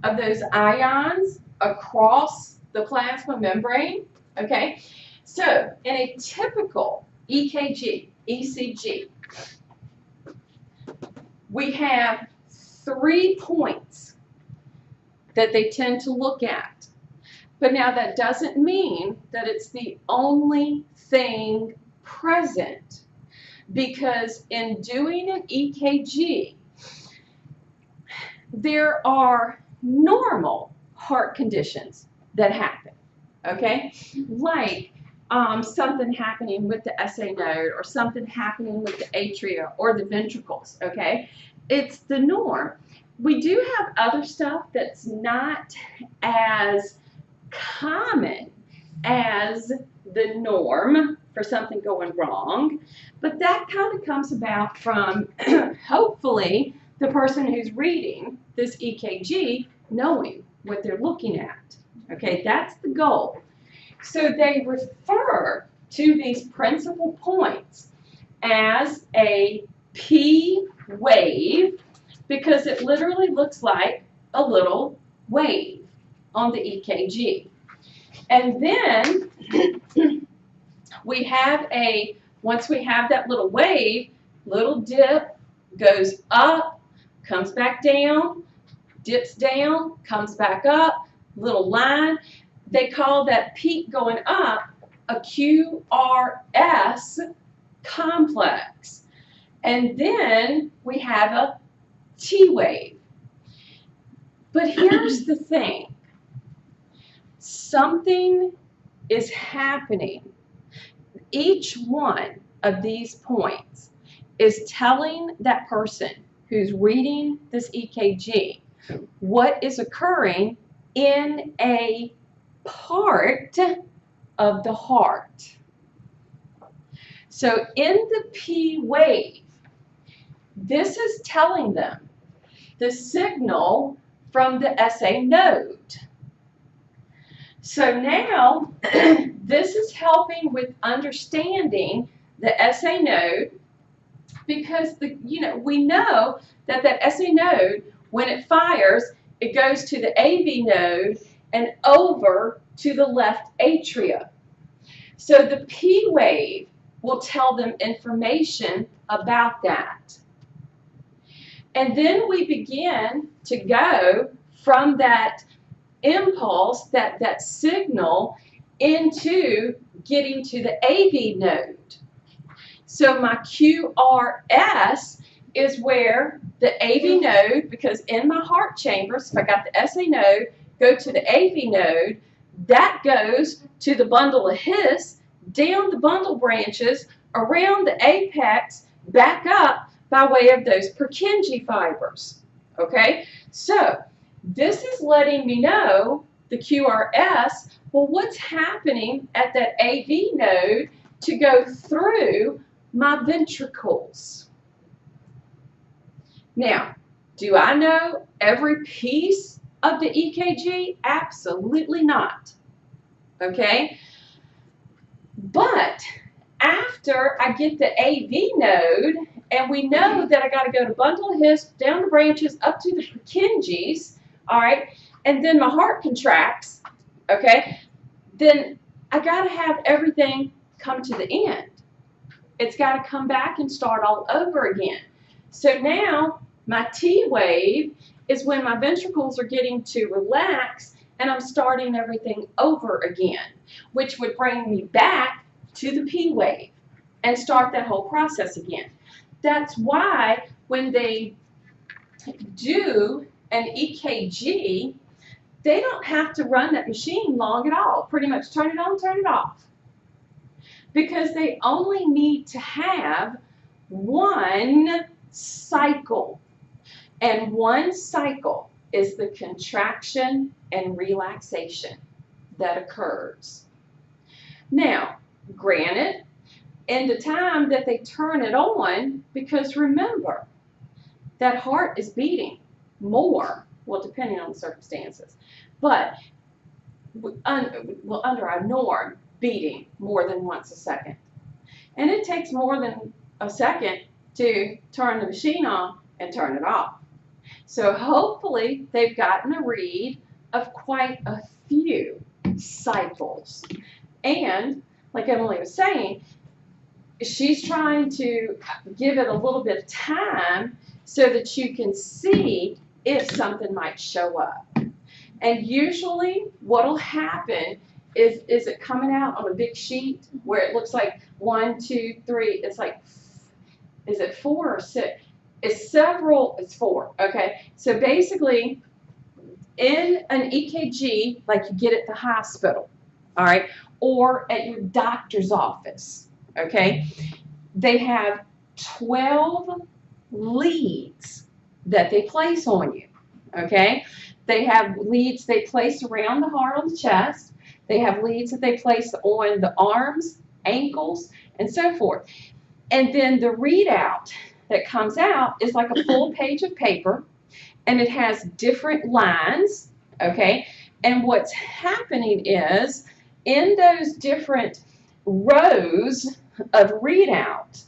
of those ions across the plasma membrane. Okay, so in a typical ECG, we have 3 points that they tend to look at. But now that doesn't mean that it's the only thing present, because in doing an EKG, there are normal heart conditions that happen, okay? Like something happening with the SA node, or something happening with the atria or the ventricles, okay? It's the norm. We do have other stuff that's not as common as the norm for something going wrong, but that kind of comes about from hopefully the person who's reading this EKG knowing what they're looking at. Okay, that's the goal. So they refer to these principal points as a P wave, because it literally looks like a little wave on the EKG. And then we have once we have that little wave, little dip, goes up, comes back down, dips down, comes back up, little line. They call that peak going up a QRS complex. And then we have a T wave. But here's the thing. Something is happening. Each one of these points is telling that person who's reading this EKG what is occurring in a part of the heart. So in the P wave, this is telling them the signal from the SA node. So now this is helping with understanding the SA node, because we know that SA node, when it fires, it goes to the AV node and over to the left atria. So the P wave will tell them information about that. And then we begin to go from that impulse, that signal, into getting to the AV node. So my QRS is where the AV node, because in my heart chambers, if I got the SA node, go to the AV node, that goes to the bundle of His, down the bundle branches, around the apex, back up by way of those Purkinje fibers. Okay, so this is letting me know, the QRS, well, what's happening at that AV node to go through my ventricles. Now, do I know every piece of the EKG? Absolutely not. Okay? But after I get the AV node, and we know that I got to go to bundle of His, down the branches, up to the Purkinjes, all right, and then my heart contracts, okay, then I got to have everything come to the end. It's got to come back and start all over again. So now my T wave is when my ventricles are getting to relax and I'm starting everything over again, which would bring me back to the P wave and start that whole process again. That's why when they do an EKG, they don't have to run that machine long at all. Pretty much turn it on, turn it off. Because they only need to have one cycle. And one cycle is the contraction and relaxation that occurs. Now, granted, in the time that they turn it on, because remember, that heart is beating more, well, depending on the circumstances, but under our norm, beating more than once a second. And it takes more than a second to turn the machine on and turn it off. So hopefully they've gotten a read of quite a few cycles. And like Emily was saying, she's trying to give it a little bit of time so that you can see if something might show up. And usually what will happen is it coming out on a big sheet where it looks like 1, 2, 3, it's like, is it 4 or 6? It's several, it's 4, okay? So basically, in an EKG, like you get at the hospital, all right, or at your doctor's office, okay, they have 12 leads that they place on you, okay? They have leads they place around the heart on the chest. They have leads that they place on the arms, ankles, and so forth. And then the readout that comes out is like a full page of paper, and it has different lines, okay? And what's happening is, in those different rows of readout,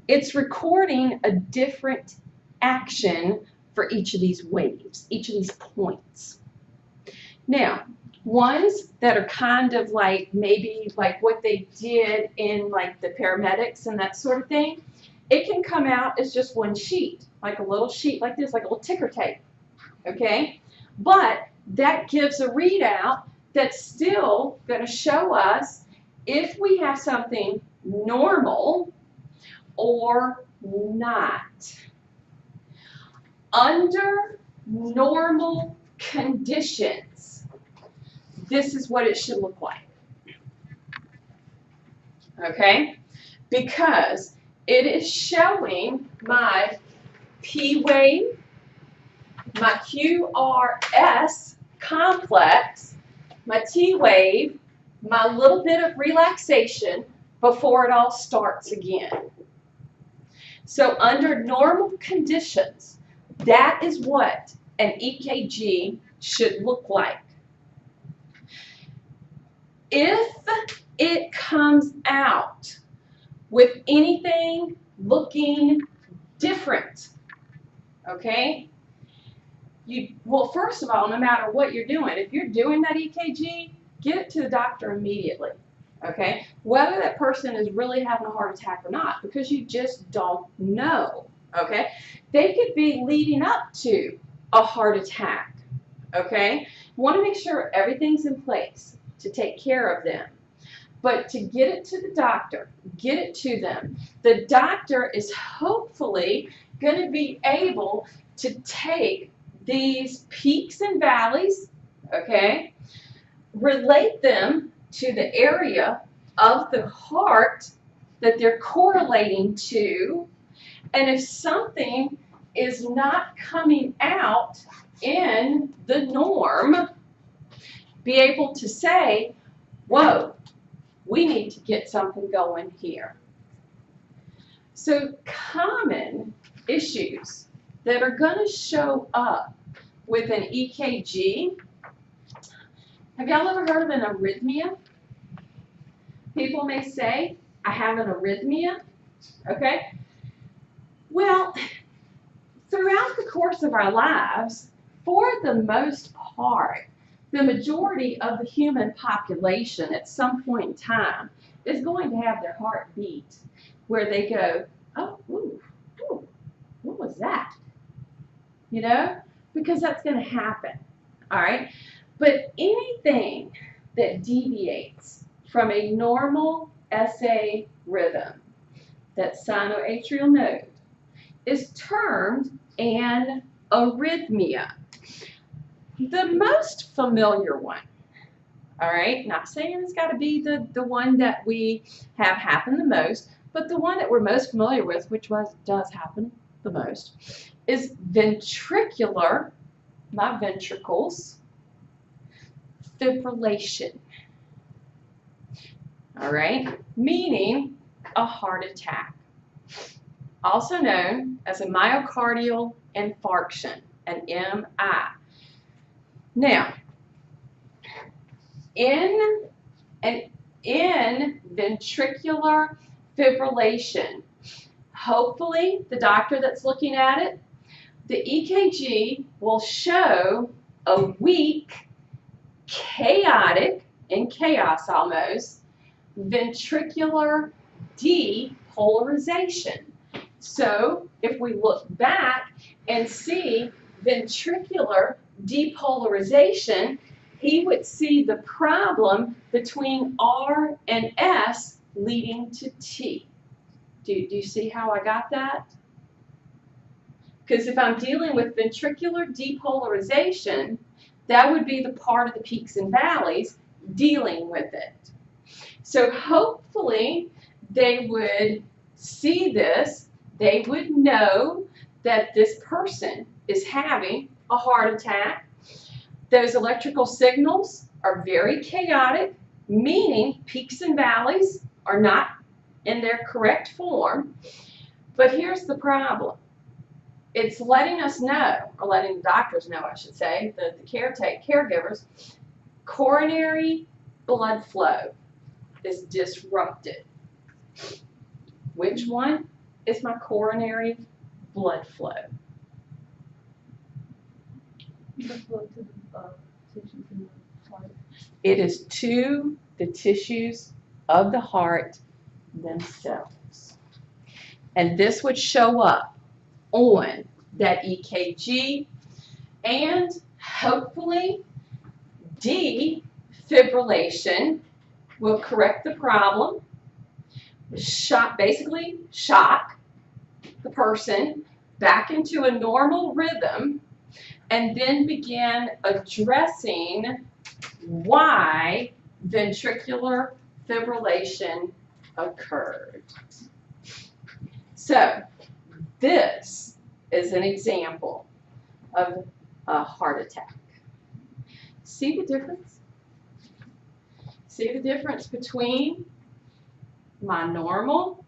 it's recording a different action for each of these waves, each of these points. Now, ones that are kind of like maybe like what they did in like the paramedics and that sort of thing, it can come out as just one sheet, like a little sheet like this, like a little ticker tape, okay? But that gives a readout that's still going to show us if we have something normal or not. Under normal conditions, this is what it should look like, okay? Because it is showing my P wave, my QRS complex, my T wave, my little bit of relaxation before it all starts again. So under normal conditions, that is what an EKG should look like. If it comes out with anything looking different, okay? Well, first of all, no matter what you're doing, if you're doing that EKG, get it to the doctor immediately, okay? Whether that person is really having a heart attack or not, because you just don't know, okay? They could be leading up to a heart attack, okay? You want to make sure everything's in place to take care of them. But to get it to the doctor, get it to them, the doctor is hopefully going to be able to take these peaks and valleys, okay, relate them to the area of the heart that they're correlating to, and if something is not coming out in the norm, be able to say, whoa, we need to get something going here. So common issues that are going to show up with an EKG, have y'all ever heard of an arrhythmia? People may say, I have an arrhythmia, okay? Well, throughout the course of our lives, for the most part, the majority of the human population at some point in time is going to have their heart beat where they go, oh, ooh, ooh, what was that? You know, because that's going to happen, all right? But anything that deviates from a normal SA rhythm, that sinoatrial node, is termed an arrhythmia. The most familiar one, all right, not saying it's got to be the one that we have happen the most, but the one that we're most familiar with, which does happen the most, is ventricular, not ventricles, fibrillation, all right, meaning a heart attack, also known as a myocardial infarction, an MI. Now, in ventricular fibrillation, hopefully the doctor that's looking at it the EKG will show a weak, chaotic, in chaos almost, ventricular depolarization. So if we look back and see ventricular depolarization, he would see the problem between R and S leading to T. Do you see how I got that? Because if I'm dealing with ventricular depolarization, that would be the part of the peaks and valleys dealing with it. So hopefully they would see this, they would know that this person is having a heart attack. Those electrical signals are very chaotic, meaning peaks and valleys are not in their correct form. But here's the problem. It's letting us know, or letting the doctors know, I should say, the caregivers, coronary blood flow is disrupted. Which one is my coronary blood flow? The flow to the tissues in the heart. It is to the tissues of the heart themselves. And this would show up on that EKG, and hopefully defibrillation will correct the problem, basically shock the person back into a normal rhythm, and then begin addressing why ventricular fibrillation occurred. So this is an example of a heart attack. See the difference? See the difference between my normal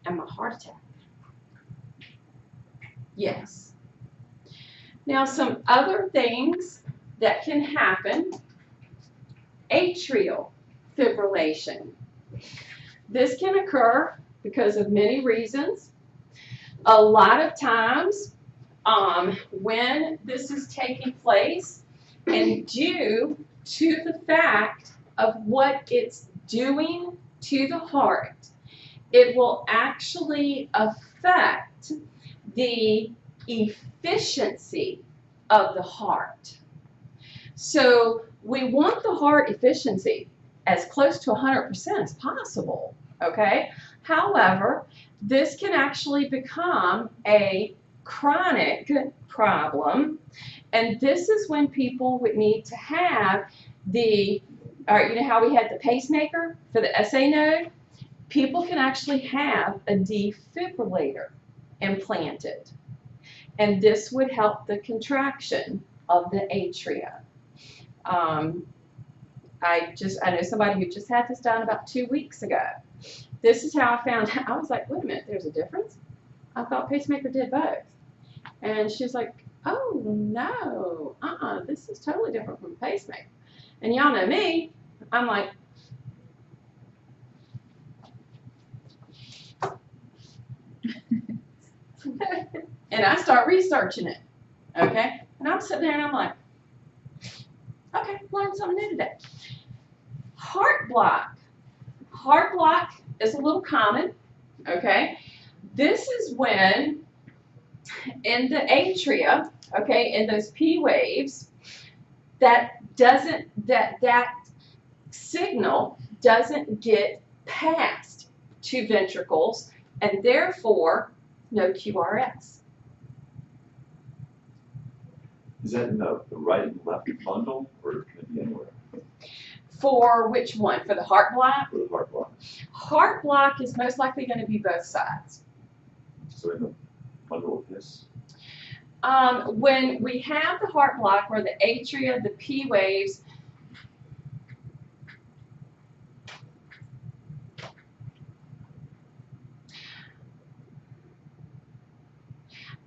and my heart attack? Yes. Now some other things that can happen. Atrial fibrillation. This can occur because of many reasons. A lot of times when this is taking place, and due to the fact of what it's doing to the heart, it will actually affect the efficiency of the heart. So we want the heart efficiency as close to 100% as possible, okay? However, this can actually become a chronic problem, and this is when people would need to have you know how we had the pacemaker for the SA node? People can actually have a defibrillator implanted, and this would help the contraction of the atria. I know somebody who just had this done about 2 weeks ago. This is how I found out. I was like, wait a minute, there's a difference? I thought pacemaker did both. And she's like, oh no, this is totally different from pacemaker. And y'all know me, I'm like, and I start researching it, okay? And I'm sitting there and I'm like, okay, learned something new today. Heart block. Heart block is a little common, okay? This is when in the atria, okay, in those P waves, that signal doesn't get passed to ventricles, and therefore no QRS. Is that in the right and left bundle, or can it be anywhere? For which one? For the heart block? For the heart block. Heart block is most likely going to be both sides. So in the bundle of this? When we have the heart block where the atria, the P waves,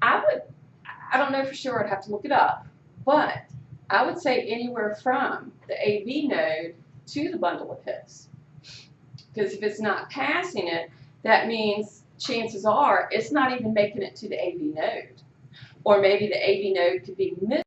I don't know for sure, I'd have to look it up, but I would say anywhere from the AV node to the bundle of His. Because if it's not passing it, that means chances are it's not even making it to the AV node. Or maybe the AV node could be missed.